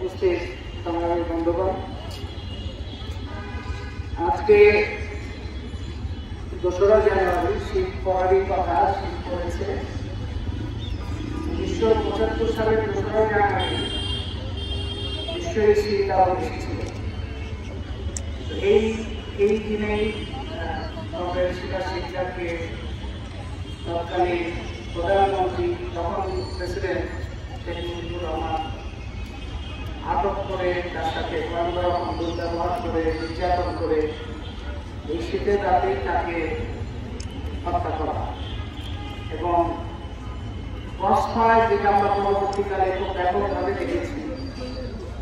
উপস্থিত সংগ্রামী বন্ধুগণ, আজকে 2রা জানুয়ারি শীত পড়ারই কথা। শীত পড়েছে 1975 সালের 2রা জানুয়ারি নিশ্চয়ই শীত আরো বেশি ছিল। এই দিনেই কংগ্রেস শিক্ষাকে তৎকালীন প্রধানমন্ত্রী তখন প্রেসিডেন্ট শেখ মুজিবুর রহমান আটক করে তার সাথে দুর্ব্যবহার করে নির্যাতন করে এই শীতের রাতেই তাকে হত্যা করা এবং ক্রসফায়ার যেটা আমরা পরবর্তীকালে খুব ব্যাপকভাবে দেখেছি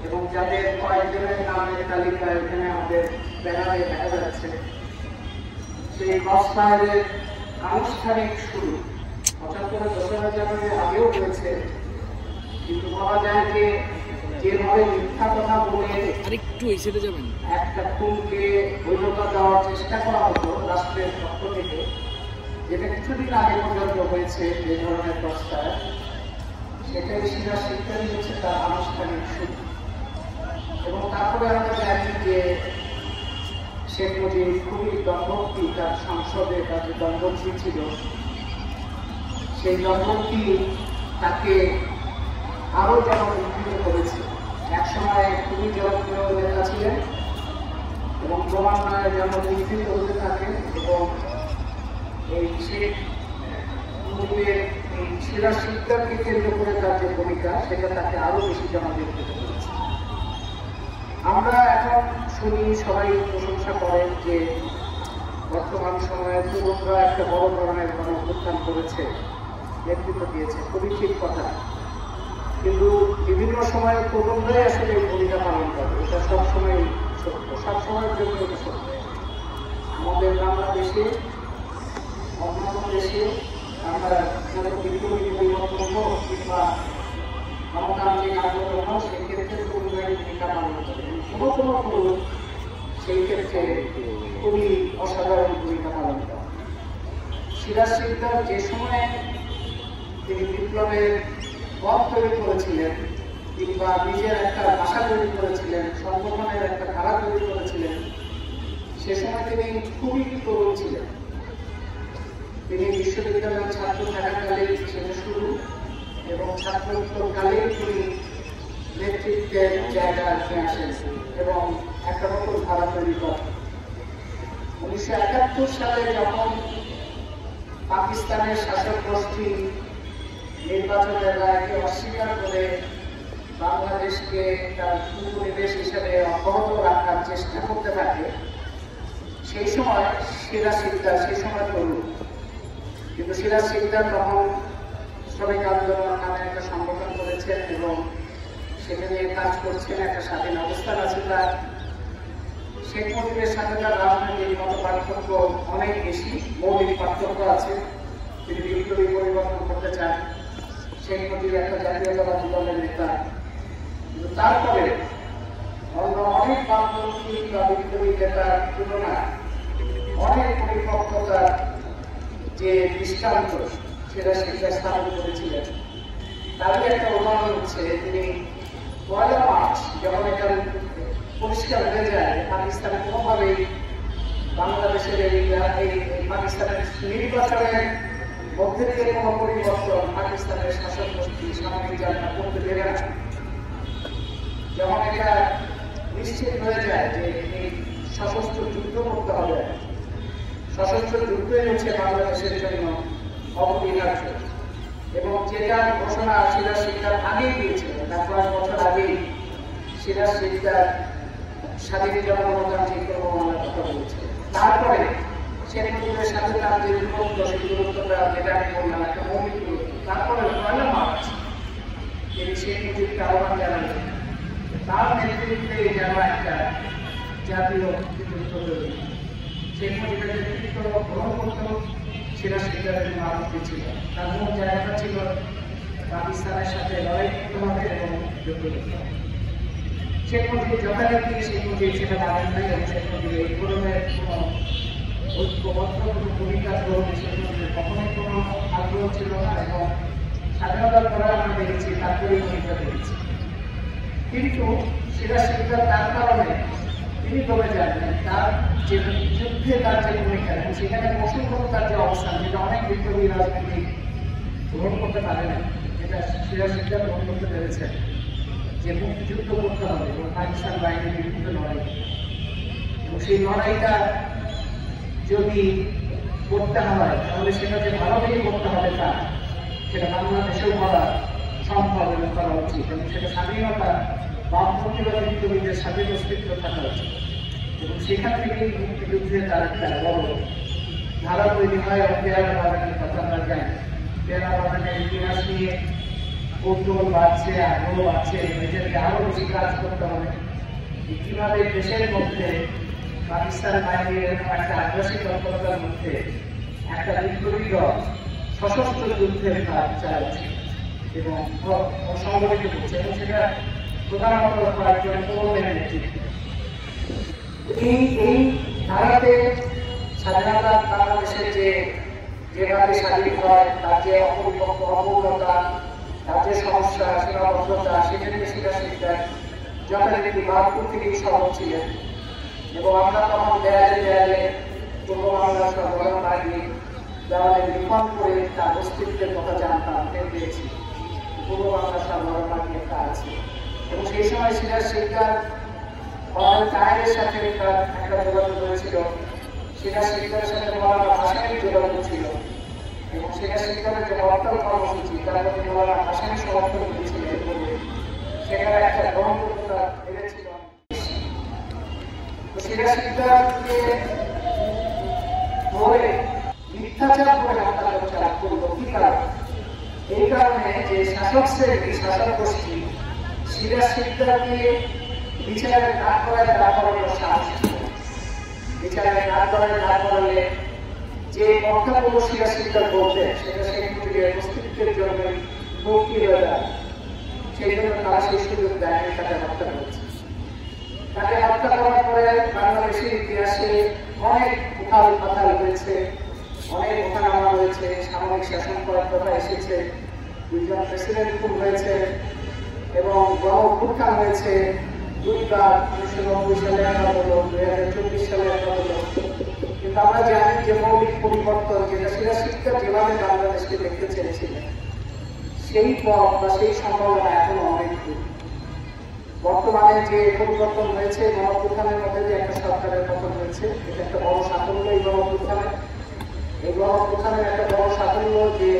এবং যাদের কয়েকজনের নামের তালিকা এখানে আমাদের ব্যানারে দেখা যাচ্ছে, সেই ক্রসফায়ারের আনুষ্ঠানিক শুরু 2রা জানুয়ারি আগেও হয়েছে, কিন্তু বলা যায় যে যেভাবে মিথ্যা কথা বলে একটা খুনকে বৈধতা দেওয়ার চেষ্টা করা হতো রাষ্ট্রের পক্ষ থেকে, যেটা কিছুদিন আগে পর্যন্ত হয়েছে যে ধরনের প্রস্তাব, সেটাই শিক্ষাই হচ্ছে তার আনুষ্ঠানিক শুরু। এবং তারপরে আমরা জানি যে শেখ মুজিব খুবই দণ্ডপ্রিয়, তার সংসদে তার যে দণ্ডপ্রি ছিল, সেই দণ্ডপ্রি তাকে আরো জনপ্রিয় করেছে। একসময় খুবই জনপ্রিয় নেতা ছিলেন এবং ক্রমান্বয়ে জনপ্রিয় হতে থাকেন এবং এই শেখ মুজিবের এই সেরা শিক্ষাকে কেন্দ্র করে তার যে ভূমিকা, সেটা তাকে আরো বেশি জনপ্রিয় করতে পেরেছে। আমরা এখন শুনি সবাই প্রশংসা করেন যে বর্তমান সময়ে তরুণরা একটা বড় ধরনের গণ-অভ্যুত্থান করেছে, নেতৃত্ব দিয়েছে, খুবই ঠিক কথা। কিন্তু বিভিন্ন সময়ে তরুণরাই আসলে এই ভূমিকা পালন করে, এটা সবসময় সত্য, সবসময়ের জন্য এটা সত্য। আমাদের বাংলাদেশে অন্যান্য দেশে আমরা বিপ্লবী পরিবর্তন হোক কিংবা গণতান্ত্রিক আন্দোলন হোক, সেই ক্ষেত্রে তরুণরাই ভূমিকা পালন করে। কোনো তরুণ সেই ক্ষেত্রে খুবই অসাধারণ ভূমিকা পালন করে। সিরাজ শিকদার যে সময়ে তিনি বিপ্লবের পথ তৈরি করেছিলেন কিংবা নিজের একটা ভাষা তৈরি করেছিলেন, সংগঠনের একটা ধারা তৈরি করেছিলেন, সে সময় তিনি খুবই তরুণ ছিলেন। তিনি বিশ্ববিদ্যালয়ের ছাত্র থাকাকালে সেটা শুরু এবং ছাত্রোত্তরকালেই তিনি নেতৃত্বের জায়গায় আসেন এবং একটা নতুন ধারা তৈরি করেন। 1971 সালে যখন পাকিস্তানের শাসক গোষ্ঠী নির্বাচনের রায়কে অস্বীকার করে বাংলাদেশকে তার উপনিবেশ হিসেবে অব্যাহত রাখার চেষ্টা করতে থাকে, সেই সময় সিরাজ শিকদার সেই সময় তরুণ, কিন্তু সিরাজ শিকদার তখন শ্রমিক আন্দোলন নামে একটা সংগঠন করেছেন এবং সেখানে কাজ করছেন, একটা স্বাধীন অবস্থান আছে তার। শেখ মুজিবের সাথে তার রাজনৈতিক মত পার্থক্য অনেক বেশি, মৌলিক পার্থক্য আছে। তিনি বিপ্লবী পরিবর্তন করতে চান, শেখ মুজিব একটা জাতীয়তাবাদী দলের নেতা, কিন্তু তারপরে অন্য অনেক বামপন্থী বা বিপ্লবী নেতার তুলনায় অনেক পরিপক্কতার যে দৃষ্টান্ত সেটা শিক্ষায় স্থাপন করেছিলেন। তারই একটা উদাহরণ হচ্ছে তিনি 1 মার্চ যখন এটা পরিষ্কার হয়ে যায় পাকিস্তানে কোনোভাবেই বাংলাদেশের এই পাকিস্তানের নির্বাচনের মধ্যে দিয়ে কোনো পরিবর্তন পাকিস্তানের শাসক গোষ্ঠী সামরিক যাত্রা করতে দেবে না, যখন এটা নিশ্চিত হয়ে যায় যে এই সশস্ত্র যুদ্ধ করতে হবে, সশস্ত্র যুদ্ধই হচ্ছে বাংলাদেশের জন্য অপরিহার্য এবং যেটা ঘোষণা সিরাজ শিকদার আগেই দিয়েছিল, তার 5 বছর আগেই সিরাজ শিকদার স্বাধীন জনগণতান্ত্রিক কর্মমালার কথা বলেছে। তারপরে শেখ মুজিবের সাথে তার যে দূরত্ব, সেই দূরত্বটা যেটা আমি বললাম একটা মৌলিক দূরত্ব। তারপরে 1 মার্চ তিনি শেখ মুজিবকে আহ্বান জানালেন তার নেতৃত্বে যেন একটা জাতীয় নেতৃত্ব তৈরি। শেখ মুজিবের নেতৃত্ব গ্রহণ করতে সিরাজ শিকদারের জন্য আপত্তি ছিল, তার মূল জায়গাটা ছিল পাকিস্তানের সাথে লড়াই করতে হবে এবং যুদ্ধ করতে হবে। শেখ মুজিব যথারীতি শেখ মুজিব সেটা মানেন নাই এবং শেখ মুজিব এই ধরনের কোনো ঐক্যবদ্ধ কোনো ভূমিকা গ্রহণে শেখ মুজিবের কখনোই কোনো আগ্রহ ছিল না এবং স্বাধীনতার পরে আমরা দেখেছি তারপরেই ভূমিকা দেখেছি। কিন্তু সিরাজ শিকদার তার কারণে তিনি দমে যাননি। তার যে যুদ্ধে তার যে ভূমিকা এবং সেখানে কৌশলগত তার যে অবস্থান, যেটা অনেক বিপ্লবী রাজনীতি গ্রহণ করতে পারে না, যেটা সিরাজ শিকদার গ্রহণ করতে পেরেছেন, যে মুক্তিযুদ্ধ করতে হবে এবং পাকিস্তান বাহিনীর বিরুদ্ধে লড়াই, এবং সেই লড়াইটা যদি করতে হয় তাহলে সেটা যে ভালোভাবেই করতে হবে তা সেটা বাংলাদেশেও করা সম্ভব এবং করা উচিত, এবং সেটা স্বাধীনতা বামপন্থী বা বিপ্লবীদের স্বাধীন অস্তিত্ব থাকা উচিত। এবং সেখান থেকেই মুক্তিযুদ্ধে তার একটা বড় ধারা তৈরি হয়। পেয়ারা বাগানের কথা আমরা জানি, পেয়ারা বাগানের ইতিহাস নিয়ে কৌতূহল বাড়ছে, আগ্রহ বাড়ছে, নিজেদেরকে আরো বেশি কাজ করতে হবে। কিভাবে দেশের মধ্যে পাকিস্তান বাহিনীর একটা আগ্রাসী তৎপরতার মধ্যে একটা বিপ্লবী দল সশস্ত্র যুদ্ধের কাজ চালাচ্ছে এবং সংগঠিত করছে, এবং সেটা প্রধানত কয়েকজন তরুণের নেতৃত্বে। এই ধারাতে স্বাধীনতা বাংলাদেশের যেভাবে স্বাধীন হয় তার যে অপূর্ণতা, তার যে সমস্যা, সীমাবদ্ধতা, সেক্ষেত্রে সিরাজ শিকদার যথারীতি বাহাদুর থেকেই সরব ছিলেন। এবং আমরা তখন দেয়ালে পূর্ব বাংলার সরবরাহ বাহিনী দেওয়ালে নির্মাণ করে তার অস্তিত্বের কথা জানতাম, টের পেয়েছি পূর্ব বাংলার সরবরাহ বাহিনী একটা আছে। এবং সেই সময় সিরাজ শিকদার তাহেরের সাথে তার একটা যোগাযোগ হয়েছিল, সিরাজ শিকদারের সাথে মৌলানা ভাসানী যোগাযোগ ছিল, এবং সিরাজ শিকদারের যে হরতাল কর্মসূচি তার প্রতি মৌলানা ভাসানী সমর্থন দিয়েছিলেন বলে সেখানে একটা গ্রহণযোগ্যতা বেড়েছিল। সিরাজ শিকদারকে ধরে মিথ্যাচার করে হত্যা করলো কি কারণ? এই কারণে যে শাসক শ্রেণী, শাসক গোষ্ঠী সিরাজ শিকদারকে বিচারের কাজ করায় দাঁড় করানোর সাহস, বিচারের কাজ করায় দাঁড় করালে যে কথাগুলো সিরাজ শিকদার বলতেন সেটা শেখ মুজিবের অস্তিত্বের জন্য মুক্তি হয়ে যায়। সেই জন্য তারা সেই সুযোগ দেয়নি, তাকে হত্যা করেছে। তাকে হত্যা করার পরে বাংলাদেশের ইতিহাসে অনেক উথাল পাথাল হয়েছে, অনেক ওঠানামা হয়েছে, সামরিক শাসন করার কথা এসেছে, দুইজন প্রেসিডেন্ট খুন হয়েছে এবং গণঅভ্যুত্থান হয়েছে। দুইবার 1990 সালে একটা হলো, 2024 সালে একটা হলো। কিন্তু আমরা জানি যে মৌলিক পরিবর্তন যেটা সিরাজ শিকদার যেভাবে বাংলাদেশকে দেখতে চেয়েছিলেন সেই পথ বা সেই সম্ভাবনা এখনো অনেক দূর। বর্তমানে যে পরিবর্তন হয়েছে, গণঅভ্যুত্থানের মধ্যে যে একটা সরকারের পতন হয়েছে, এটা একটা বড় সাফল্য। এই গণঅভ্যুত্থানের একটা বড় সাফল্য যে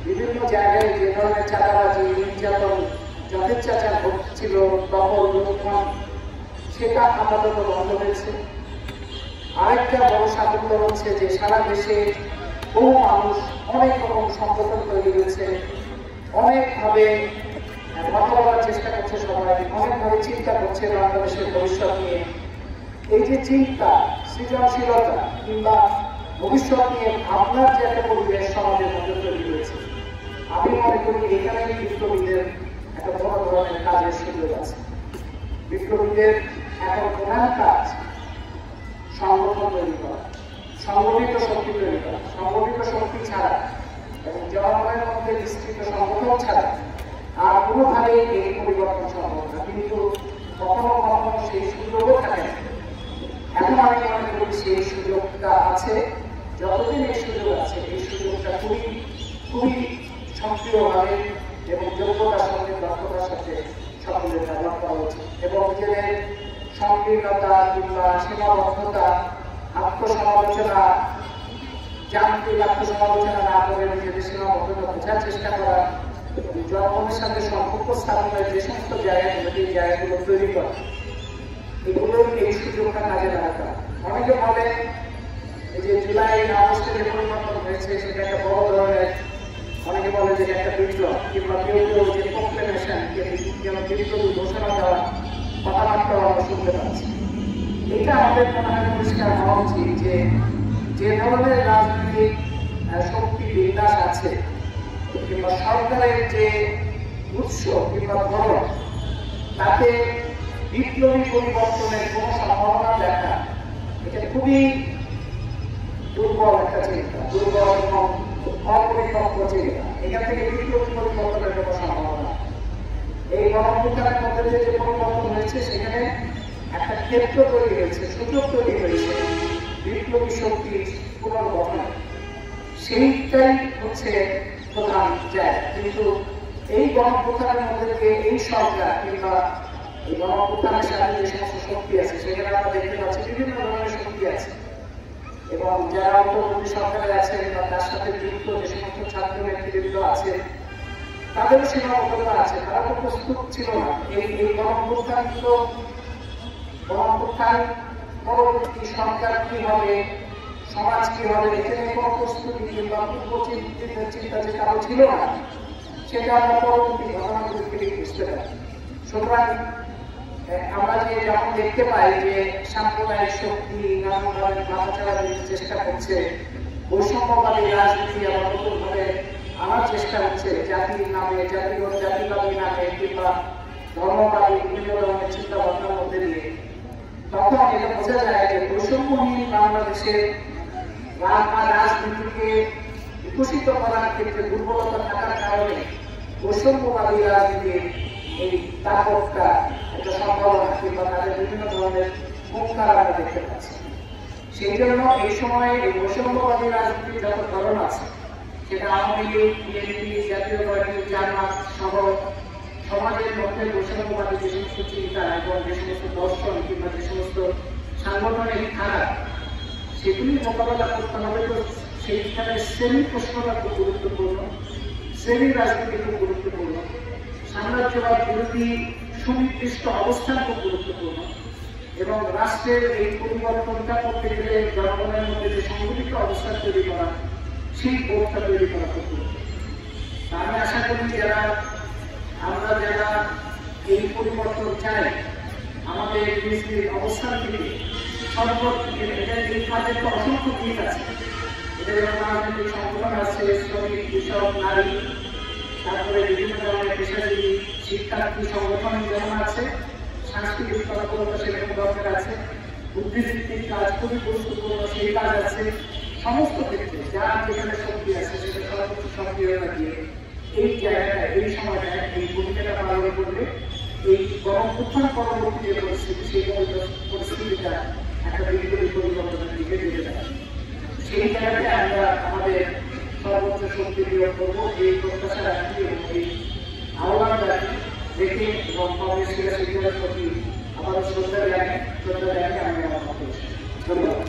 বিভিন্ন জায়গায় যে ধরনের চাঁদাবাজি, নির্যাতন, যথেচ্ছাচার ঘটছিল, দখল, লুণ্ঠন, সেটা আপাতত বন্ধ হয়েছে। আরেকটা বড় সাফল্য হচ্ছে যে সারা দেশে বহু মানুষ অনেক রকম সংগঠন তৈরি হয়েছে, অনেকভাবে কথা বলার চেষ্টা করছে, সবাই অনেকভাবে চিন্তা করছে বাংলাদেশের ভবিষ্যৎ নিয়ে। এই যে চিন্তা, সৃজনশীলতা কিংবা ভবিষ্যৎ নিয়ে ভাবনার যে একটা পরিবেশ সমাজের মধ্যে তৈরি হয়েছে, আমি মনে করি এখানেই বিপ্লবীদের একটা বড় ধরনের কাজের সুযোগ আছে। বিপ্লবীদের এখন প্রধান কাজ সংগঠন তৈরি করা, সংগঠিত শক্তি তৈরি করা। সংগঠিত শক্তি ছাড়া এবং জনগণের মধ্যে বিস্তৃত সংগঠন ছাড়া আর কোনোভাবেই এই পরিবর্তন সম্ভব না। কিন্তু কখনো কখনো সেই সুযোগও থাকে না। এখন আমি মনে করি সেই সুযোগটা আছে। যতদিন এই সুযোগ আছে, এই সুযোগটা খুবই সক্রিয়ভাবে এবং যোগ্যতার সঙ্গে, দক্ষতার সাথে সকলের ব্যবহার করা উচিত এবং নিজেদের সংকীর্ণতা কিংবা সীমাবদ্ধতা, আত্মসমালোচনা, যান্ত্রিক আত্মসমালোচনা না করে নিজেদের সীমাবদ্ধতা বোঝার চেষ্টা করা, জনগণের সাথে সম্পর্ক স্থাপনের যে সমস্ত জায়গাগুলো, এই জায়গাগুলো তৈরি করা, এগুলোর এই সুযোগটা কাজে লাগাতে হবে। অনেকে বলে যে জুলাই আগস্টে যে পরিবর্তন হয়েছে সেটা একটা বড় ধরনের, অনেকে বলে যে একটা বিপ্লব কিংবা কেউ কেউ যে প্রোক্লেমেশন, যেন বিপ্লবী ঘোষণা দেওয়া কথাবার্তা আমরা শুনতে পাচ্ছি। এটা আমাদের মনে হয় পরিষ্কার হওয়া উচিত যে যে ধরনের রাজনৈতিক শক্তি বিন্যাস আছে কিংবা সরকারের যে উৎস কিংবা ধরন, তাতে বিপ্লবী পরিবর্তনের কোন সম্ভাবনা দেখা এটা খুবই দুর্বল একটা চিন্তা, দুর্বল এবং অপরিপক্ক চিন্তা। এখান থেকে বিপ্লবী পরিবর্তনের কোনো সম্ভাবনা। এই গণঅভ্যুত্থানের মধ্যে দিয়ে যে পরিবর্তন হয়েছে সেখানে একটা ক্ষেত্র তৈরি হয়েছে, সুযোগ তৈরি হয়েছে বিপ্লবী শক্তির পুনর্গঠন। সেইটাই হচ্ছে প্রধান জায়গা। কিন্তু এই গণঅভ্যুত্থানের মধ্যে দিয়ে এই সরকার কিংবা এই গণঅভ্যুত্থানের সাথে যে সমস্ত শক্তি আছে সেখানে আমরা দেখতে পাচ্ছি বিভিন্ন ধরনের শক্তি আছে, এবং যারা অন্তর্বর্তী সরকারে আছেন বা তার সাথে যুক্ত যে সমস্ত ছাত্র নেতৃবৃন্দ আছে তাদেরও সীমাবদ্ধতা আছে। তারা তো প্রস্তুত ছিল না। এই গণঅভ্যুত্থান পরবর্তী সরকার কি হবে, সমাজ কি হবে, এখানে কোনো প্রস্তুতি কিংবা পূর্ব চিন্তা যে কারো ছিল না, সেটা আমরা পরবর্তী ঘটনাগুলি থেকে বুঝতে পারি। সুতরাং আমরা যে যখন দেখতে পাই যে সাম্প্রদায়িক শক্তি নানাভাবে নাড়াচাড়া চেষ্টা করছে, বৈষম্যবাদী রাজনীতি আবার নতুনভাবে আনার চেষ্টা হচ্ছে জাতির নামে, জাতিবাদী নামে কিংবা ধর্মবাদী বিভিন্ন ধরনের চিন্তা ভাবনার মধ্যে দিয়ে, তখন এটা বোঝা যায় যে বৈষম্যহীন বাংলাদেশের রাজনীতিকে বিকশিত করার ক্ষেত্রে দুর্বলতা থাকার কারণে বৈষম্যবাদী রাজনীতির এই তাপটা একটা সম্ভাবনা কিংবা তাদের বিভিন্ন ধরনের হুঙ্কার আমরা দেখতে পাচ্ছি। সেই জন্য এই সময়ে এই বৈষম্যবাদী রাজনীতির যত ধরন আছে, সেটা আওয়ামী লীগ, বিএনপি, জাতীয় পার্টি, জামাত সহ সমাজের মধ্যে বৈষম্যবাদী যে সমস্ত চিন্তা এবং যে সমস্ত দর্শন কিংবা যে সমস্ত সাংগঠনিক ধারা, সেগুলি মোকাবেলা করতে হবে। তো সেইখানে শ্রেণী প্রশ্নটা খুব গুরুত্বপূর্ণ, শ্রেণী রাজনীতি খুব গুরুত্বপূর্ণ, সাম্রাজ্যবাদ বিরোধী সুনির্দিষ্ট অবস্থান খুব গুরুত্বপূর্ণ, এবং রাষ্ট্রের এই পরিবর্তনটা করতে গেলে জনগণের মধ্যে যে সংগঠিত অবস্থান তৈরি করা, সেই বোধটা তৈরি করা খুব গুরুত্বপূর্ণ। আমি আশা করি আমরা যারা এই পরিবর্তন চাই, আমাদের নিজ অবস্থান থেকে এই কাজের তো অসংখ্য দিক আছে। এটা যেমন রাজনৈতিক সংগঠন আছে, শ্রমিক, কৃষক, নারী, তারপরে বিভিন্ন ধরনের পেশাজীবী, শিক্ষার্থী সংগঠন যেমন আছে, সাংস্কৃতিক তৎপরতা সেরকম দরকার আছে, বুদ্ধিভিত্তিক কাজ খুবই গুরুত্বপূর্ণ, সেই কাজ আছে। সমস্ত ক্ষেত্রে যার যেখানে শক্তি আছে সেটা সর্বোচ্চ সক্রিয়তা দিয়ে এই জায়গাটা, এই সময়টায় এই ভূমিকাটা পালন করলে এই গণঅভ্যুত্থান পরবর্তী যে পরিস্থিতি, সেই পরিস্থিতিটা একটা বিপ্লবী পরিবর্তনের দিকে যেতে পারে। সেই জায়গাতে আমরা আমাদের সর্বোচ্চ শক্তি বিয়োগ করবো, এই প্রত্যাশা রাখি এবং এই আহ্বান রাখি দেখে, এবং কংগ্রেস শিক্ষার প্রতি আবারও শ্রদ্ধা জানিয়ে আমি আমার মত ধন্যবাদ।